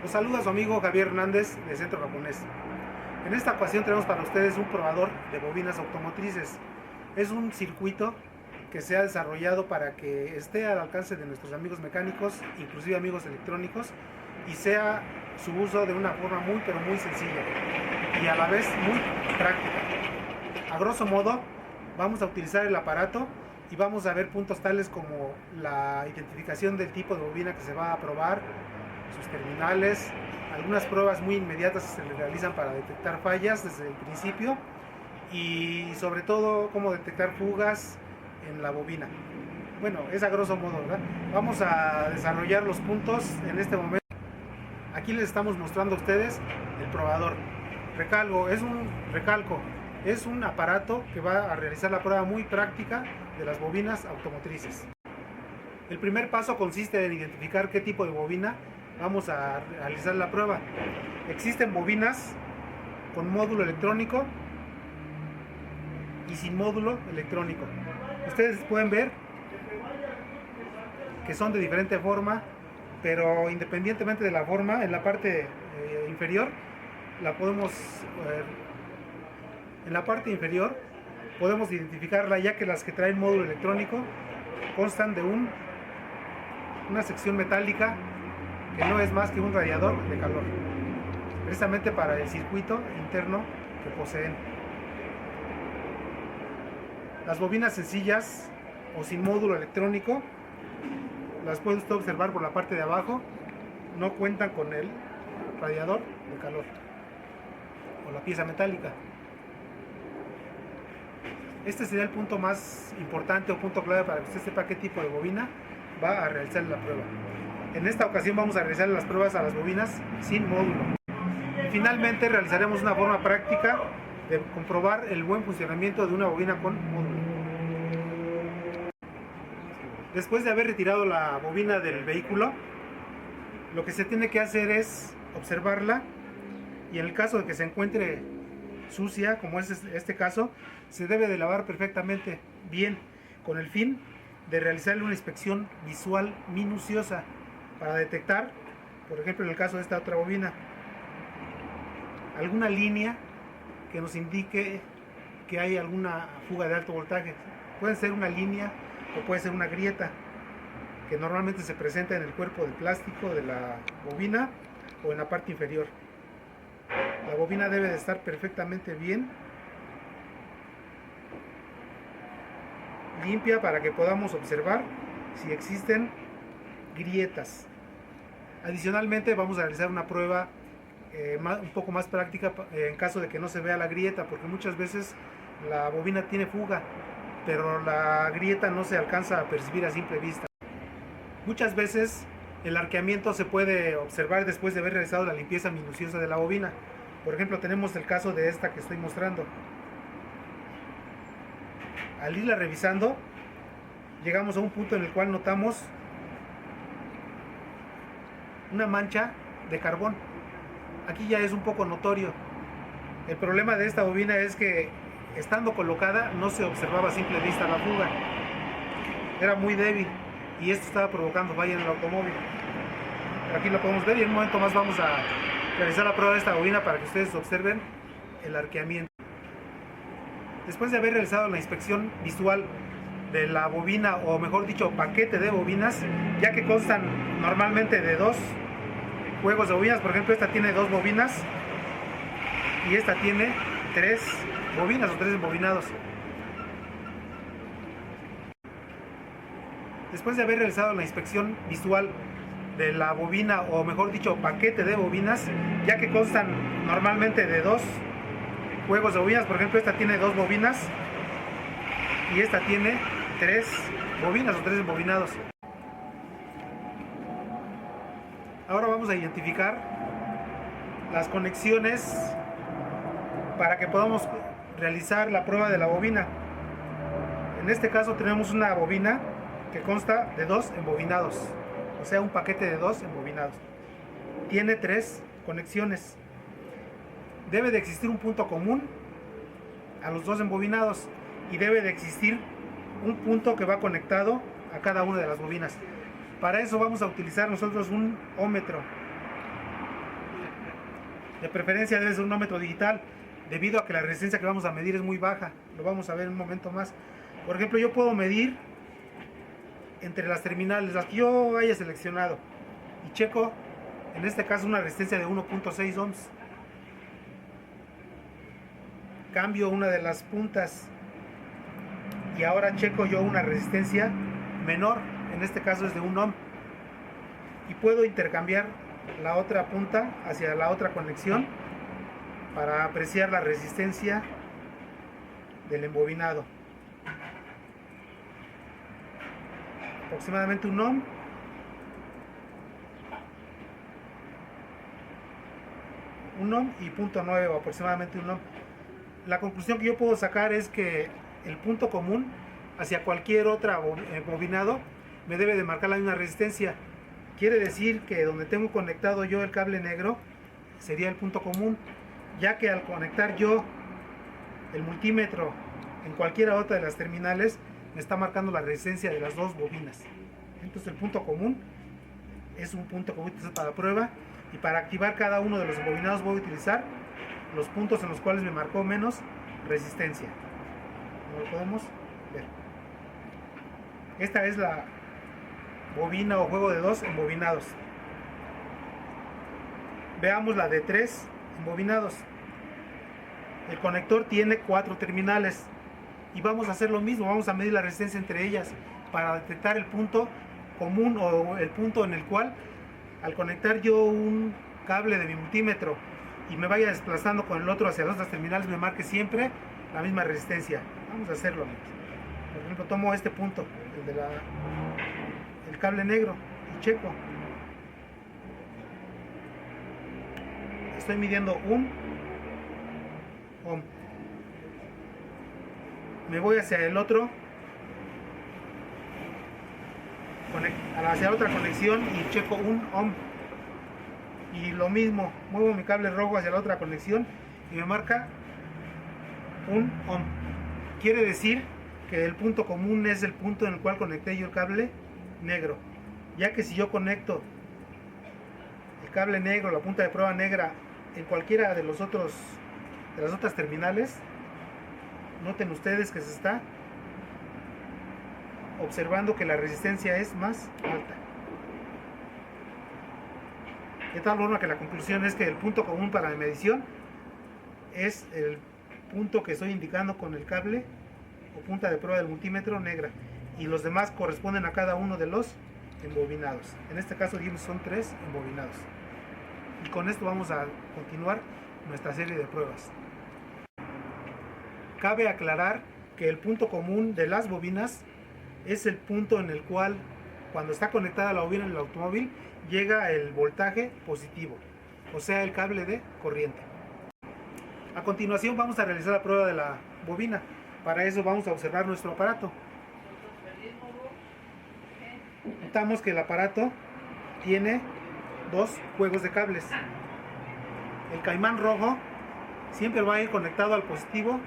Los saluda su amigo Javier Hernández de Centro Japonés. En esta ocasión tenemos para ustedes un probador de bobinas automotrices. Es un circuito que se ha desarrollado para que esté al alcance de nuestros amigos mecánicos, inclusive amigos electrónicos, y sea su uso de una forma muy pero muy sencilla y a la vez muy práctica. A grosso modo, vamos a utilizar el aparato y vamos a ver puntos tales como la identificación del tipo de bobina que se va a probar, sus terminales, algunas pruebas muy inmediatas que se le realizan para detectar fallas desde el principio y sobre todo cómo detectar fugas en la bobina. Bueno, es a grosso modo, ¿verdad? Vamos a desarrollar los puntos en este momento. Aquí les estamos mostrando a ustedes el probador. Recalco, es un aparato que va a realizar la prueba muy práctica de las bobinas automotrices. El primer paso consiste en identificar qué tipo de bobina vamos a realizar la prueba. Existen bobinas con módulo electrónico y sin módulo electrónico. Ustedes pueden ver que son de diferente forma, pero independientemente de la forma, en la parte inferior podemos identificarla, ya que las que traen módulo electrónico constan de una sección metálica que no es más que un radiador de calor, precisamente para el circuito interno que poseen. Las bobinas sencillas o sin módulo electrónico las puede usted observar por la parte de abajo, no cuentan con el radiador de calor o la pieza metálica. Este sería el punto más importante o punto clave para que usted sepa qué tipo de bobina va a realizar la prueba. En esta ocasión vamos a realizar las pruebas a las bobinas sin módulo. Y finalmente realizaremos una forma práctica de comprobar el buen funcionamiento de una bobina con módulo. Después de haber retirado la bobina del vehículo, lo que se tiene que hacer es observarla y en el caso de que se encuentre sucia, como es este caso, se debe de lavar perfectamente bien con el fin de realizarle una inspección visual minuciosa para detectar, por ejemplo en el caso de esta otra bobina, alguna línea que nos indique que hay alguna fuga de alto voltaje. Puede ser una línea o puede ser una grieta que normalmente se presenta en el cuerpo de plástico de la bobina o en la parte inferior. La bobina debe de estar perfectamente bien limpia para que podamos observar si existen grietas. Adicionalmente vamos a realizar una prueba un poco más práctica en caso de que no se vea la grieta, porque muchas veces la bobina tiene fuga, pero la grieta no se alcanza a percibir a simple vista. Muchas veces el arqueamiento se puede observar después de haber realizado la limpieza minuciosa de la bobina. Por ejemplo, tenemos el caso de esta que estoy mostrando. Al irla revisando, llegamos a un punto en el cual notamos una mancha de carbón. Aquí ya es un poco notorio. El problema de esta bobina es que estando colocada no se observaba a simple vista la fuga. Era muy débil y esto estaba provocando falla en el automóvil. Aquí lo podemos ver y en un momento más vamos a realizar la prueba de esta bobina para que ustedes observen el arqueamiento. Después de haber realizado la inspección visual de la bobina, o mejor dicho, paquete de bobinas, ya que constan normalmente de 2 juegos de bobinas. Por ejemplo, esta tiene 2 bobinas y esta tiene 3 bobinas o 3 embobinados. Después de haber realizado la inspección visual de la bobina, o mejor dicho, paquete de bobinas, ya que constan normalmente de 2 juegos de bobinas. Por ejemplo, esta tiene 2 bobinas y esta tiene 3 bobinas o 3 embobinados. Ahora vamos a identificar las conexiones para que podamos realizar la prueba de la bobina. En este caso tenemos una bobina que consta de 2 embobinados, o sea, un paquete de 2 embobinados. Tiene 3 conexiones. Debe de existir un punto común a los 2 embobinados y debe de existir un punto que va conectado a cada una de las bobinas. Para eso vamos a utilizar nosotros un ómetro. De preferencia debe ser un ómetro digital, debido a que la resistencia que vamos a medir es muy baja. Lo vamos a ver en un momento más. Por ejemplo, yo puedo medir entre las terminales, las que yo haya seleccionado, y checo, en este caso, una resistencia de 1.6 ohms. Cambio una de las puntas y ahora checo yo una resistencia menor, en este caso es de 1 ohm, y puedo intercambiar la otra punta hacia la otra conexión para apreciar la resistencia del embobinado. Aproximadamente 1 ohm. Y 0.9 o aproximadamente 1 ohm. La conclusión que yo puedo sacar es que el punto común hacia cualquier otra bobinado me debe de marcar la misma resistencia. Quiere decir que donde tengo conectado yo el cable negro sería el punto común, ya que al conectar yo el multímetro en cualquiera otra de las terminales me está marcando la resistencia de las 2 bobinas. Entonces el punto común es un punto que voy a utilizar para la prueba, y para activar cada uno de los embobinados voy a utilizar los puntos en los cuales me marcó menos resistencia. Como lo podemos ver, esta es la bobina o juego de 2 embobinados. Veamos la de 3 embobinados. El conector tiene 4 terminales y vamos a hacer lo mismo, vamos a medir la resistencia entre ellas para detectar el punto común o el punto en el cual, al conectar yo un cable de mi multímetro y me vaya desplazando con el otro hacia las otras terminales, me marque siempre la misma resistencia. Vamos a hacerlo. Por ejemplo, tomo este punto, el cable negro, y checo. Estoy midiendo 1 ohm. Me voy hacia el otro, hacia la otra conexión, y checo 1 ohm. Y lo mismo, muevo mi cable rojo hacia la otra conexión y me marca 1 ohm. Quiere decir que el punto común es el punto en el cual conecté yo el cable negro, ya que si yo conecto el cable negro, la punta de prueba negra, en cualquiera de las otras terminales, noten ustedes que se está observando que la resistencia es más alta. De tal forma que la conclusión es que el punto común para la medición es el punto que estoy indicando con el cable o punta de prueba del multímetro negra, y los demás corresponden a cada uno de los embobinados. En este caso dijimos son 3 embobinados. Y con esto vamos a continuar nuestra serie de pruebas. Cabe aclarar que el punto común de las bobinas es el punto en el cual, cuando está conectada la bobina en el automóvil, llega el voltaje positivo, o sea, el cable de corriente. A continuación vamos a realizar la prueba de la bobina. Para eso vamos a observar nuestro aparato. Notamos que el aparato tiene 2 juegos de cables. El caimán rojo siempre va a ir conectado al positivo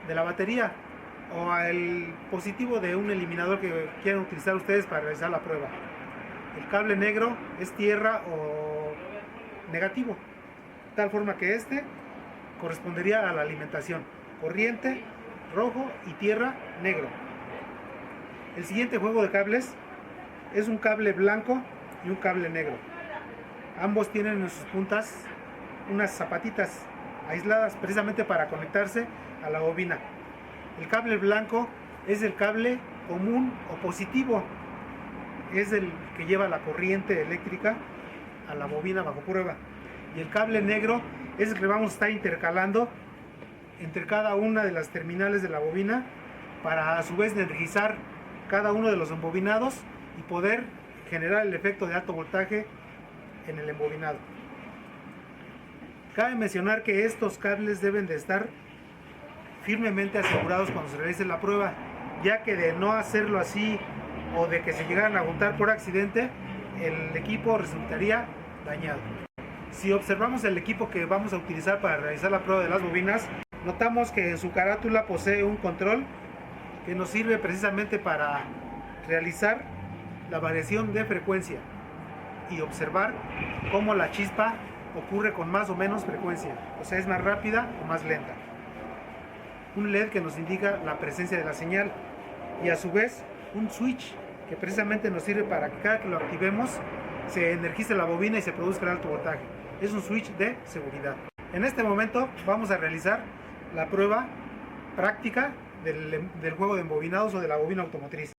de la batería o al positivo de un eliminador que quieran utilizar ustedes para realizar la prueba. El cable negro es tierra o negativo, de tal forma que este correspondería a la alimentación: corriente, rojo, y tierra, negro. El siguiente juego de cables es un cable blanco y un cable negro. Ambos tienen en sus puntas unas zapatitas aisladas precisamente para conectarse a la bobina. El cable blanco es el cable común o positivo, es el que lleva la corriente eléctrica a la bobina bajo prueba, y el cable negro es el que vamos a estar intercalando entre cada una de las terminales de la bobina para a su vez energizar cada uno de los embobinados y poder generar el efecto de alto voltaje en el embobinado. Cabe mencionar que estos cables deben de estar firmemente asegurados cuando se realice la prueba, ya que de no hacerlo así o de que se llegaran a juntar por accidente, el equipo resultaría dañado. Si observamos el equipo que vamos a utilizar para realizar la prueba de las bobinas, notamos que en su carátula posee un control que nos sirve precisamente para realizar la variación de frecuencia y observar cómo la chispa ocurre con más o menos frecuencia, o sea, es más rápida o más lenta. Un LED que nos indica la presencia de la señal y a su vez un switch que precisamente nos sirve para que cada que lo activemos se energice la bobina y se produzca el alto voltaje. Es un switch de seguridad. En este momento vamos a realizar la prueba práctica del juego de embobinados o de la bobina automotriz.